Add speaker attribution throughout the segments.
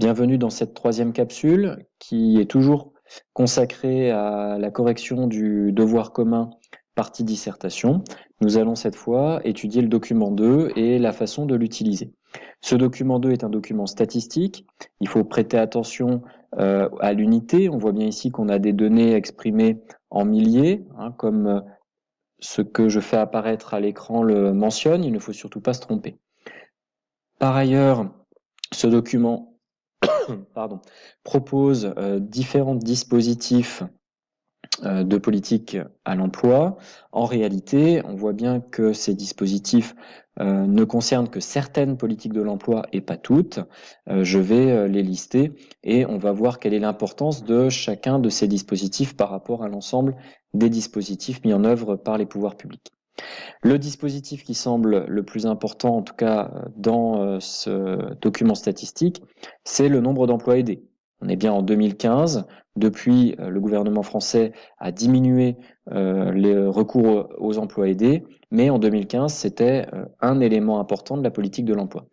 Speaker 1: Bienvenue dans cette troisième capsule qui est toujours consacrée à la correction du devoir commun partie dissertation. Nous allons cette fois étudier le document 2 et la façon de l'utiliser. Ce document 2 est un document statistique. Il faut prêter attention à l'unité. On voit bien ici qu'on a des données exprimées en milliers, comme ce que je fais apparaître à l'écran le mentionne. Il ne faut surtout pas se tromper. Par ailleurs, ce document propose différents dispositifs de politique à l'emploi. En réalité, on voit bien que ces dispositifs ne concernent que certaines politiques de l'emploi et pas toutes. Je vais les lister et on va voir quelle est l'importance de chacun de ces dispositifs par rapport à l'ensemble des dispositifs mis en œuvre par les pouvoirs publics. Le dispositif qui semble le plus important, en tout cas dans ce document statistique, c'est le nombre d'emplois aidés. On est bien en 2015. Depuis, le gouvernement français a diminué les recours aux emplois aidés, mais en 2015, c'était un élément important de la politique de l'emploi.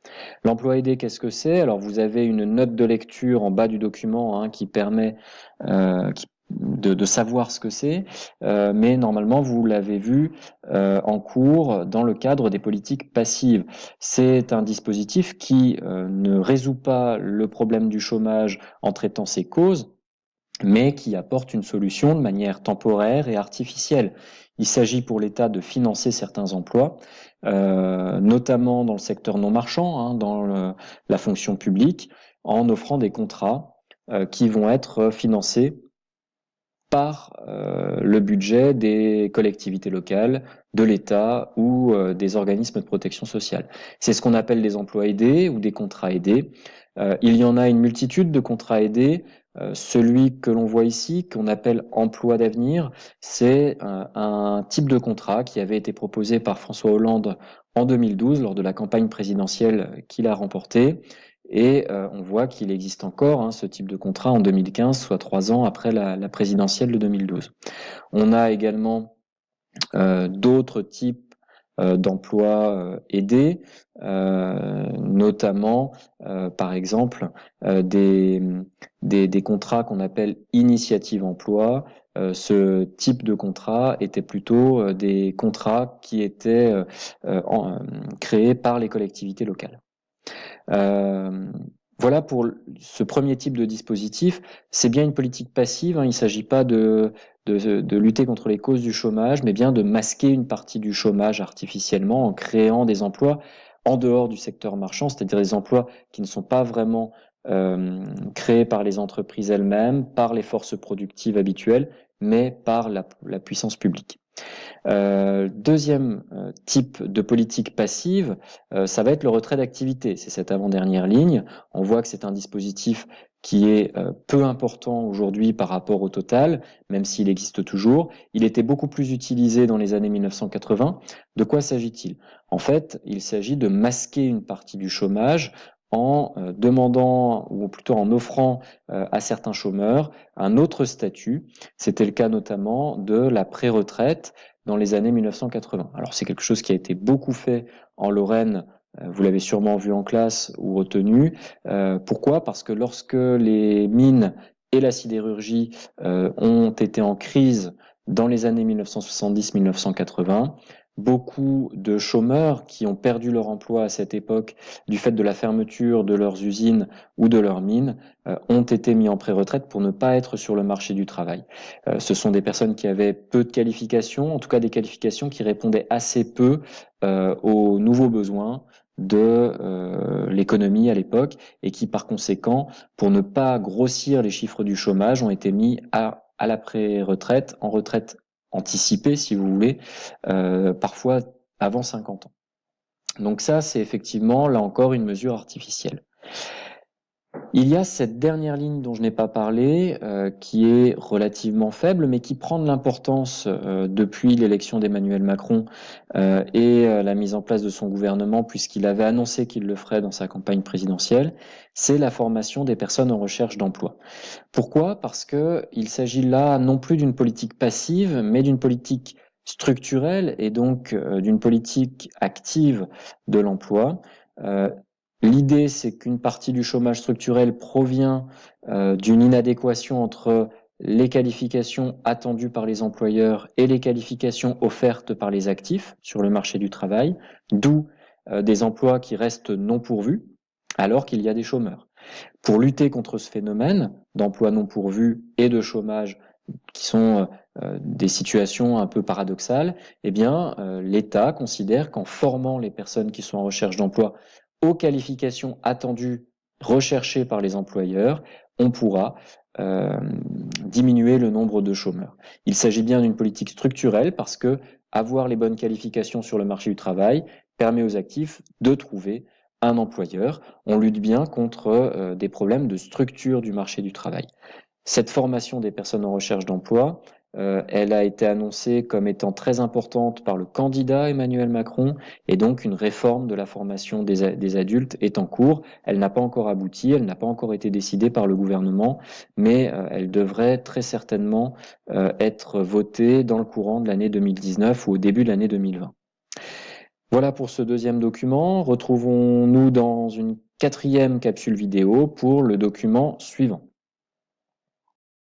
Speaker 1: L'emploi aidé, qu'est-ce que c'est? Alors, vous avez une note de lecture en bas du document qui permet de savoir ce que c'est, mais normalement, vous l'avez vu en cours dans le cadre des politiques passives. C'est un dispositif qui ne résout pas le problème du chômage en traitant ses causes, mais qui apporte une solution de manière temporaire et artificielle. Il s'agit pour l'État de financer certains emplois, notamment dans le secteur non marchand, dans la fonction publique, en offrant des contrats qui vont être financés par le budget des collectivités locales, de l'État ou des organismes de protection sociale. C'est ce qu'on appelle les emplois aidés ou des contrats aidés. Il y en a une multitude de contrats aidés. Celui que l'on voit ici, qu'on appelle emploi d'avenir, c'est un type de contrat qui avait été proposé par François Hollande en 2012 lors de la campagne présidentielle qu'il a remportée. Et on voit qu'il existe encore ce type de contrat en 2015, soit 3 ans après la présidentielle de 2012. On a également d'autres types d'emplois aidés, notamment par exemple des contrats qu'on appelle initiative emploi. Ce type de contrat était plutôt des contrats qui étaient créés par les collectivités locales. Voilà pour ce premier type de dispositif. C'est bien une politique passive, il ne s'agit pas de lutter contre les causes du chômage, mais bien de masquer une partie du chômage artificiellement en créant des emplois en dehors du secteur marchand, c'est-à-dire des emplois qui ne sont pas vraiment créés par les entreprises elles-mêmes, par les forces productives habituelles, mais par la puissance publique. Deuxième type de politique passive, ça va être le retrait d'activité. C'est cette avant-dernière ligne. On voit que c'est un dispositif qui est peu important aujourd'hui par rapport au total, même s'il existe toujours. Il était beaucoup plus utilisé dans les années 1980. De quoi s'agit-il? En fait, il s'agit de masquer une partie du chômage en demandant, ou plutôt en offrant à certains chômeurs un autre statut. C'était le cas notamment de la pré-retraite dans les années 1980. Alors c'est quelque chose qui a été beaucoup fait en Lorraine, vous l'avez sûrement vu en classe ou retenu. Pourquoi? Parce que lorsque les mines et la sidérurgie ont été en crise dans les années 1970-1980, beaucoup de chômeurs qui ont perdu leur emploi à cette époque du fait de la fermeture de leurs usines ou de leurs mines ont été mis en pré-retraite pour ne pas être sur le marché du travail. Ce sont des personnes qui avaient peu de qualifications, en tout cas des qualifications qui répondaient assez peu aux nouveaux besoins de l'économie à l'époque et qui par conséquent, pour ne pas grossir les chiffres du chômage, ont été mis à la pré-retraite, en retraite anticipée si vous voulez, parfois avant 50 ans. Donc ça, c'est effectivement, là encore, une mesure artificielle. Il y a cette dernière ligne dont je n'ai pas parlé, qui est relativement faible, mais qui prend de l'importance depuis l'élection d'Emmanuel Macron et la mise en place de son gouvernement, puisqu'il avait annoncé qu'il le ferait dans sa campagne présidentielle, c'est la formation des personnes en recherche d'emploi. Pourquoi? Parce que il s'agit là non plus d'une politique passive, mais d'une politique structurelle et donc d'une politique active de l'emploi. L'idée, c'est qu'une partie du chômage structurel provient d'une inadéquation entre les qualifications attendues par les employeurs et les qualifications offertes par les actifs sur le marché du travail, d'où des emplois qui restent non pourvus alors qu'il y a des chômeurs. Pour lutter contre ce phénomène d'emploi non pourvu et de chômage qui sont des situations un peu paradoxales, eh bien, l'État considère qu'en formant les personnes qui sont en recherche d'emploi aux qualifications attendues, recherchées par les employeurs, on pourra diminuer le nombre de chômeurs. Il s'agit bien d'une politique structurelle parce que avoir les bonnes qualifications sur le marché du travail permet aux actifs de trouver un employeur. On lutte bien contre des problèmes de structure du marché du travail. Cette formation des personnes en recherche d'emploi, elle a été annoncée comme étant très importante par le candidat Emmanuel Macron et donc une réforme de la formation des adultes est en cours. Elle n'a pas encore abouti, elle n'a pas encore été décidée par le gouvernement, mais elle devrait très certainement être votée dans le courant de l'année 2019 ou au début de l'année 2020. Voilà pour ce deuxième document. Retrouvons-nous dans une quatrième capsule vidéo pour le document suivant.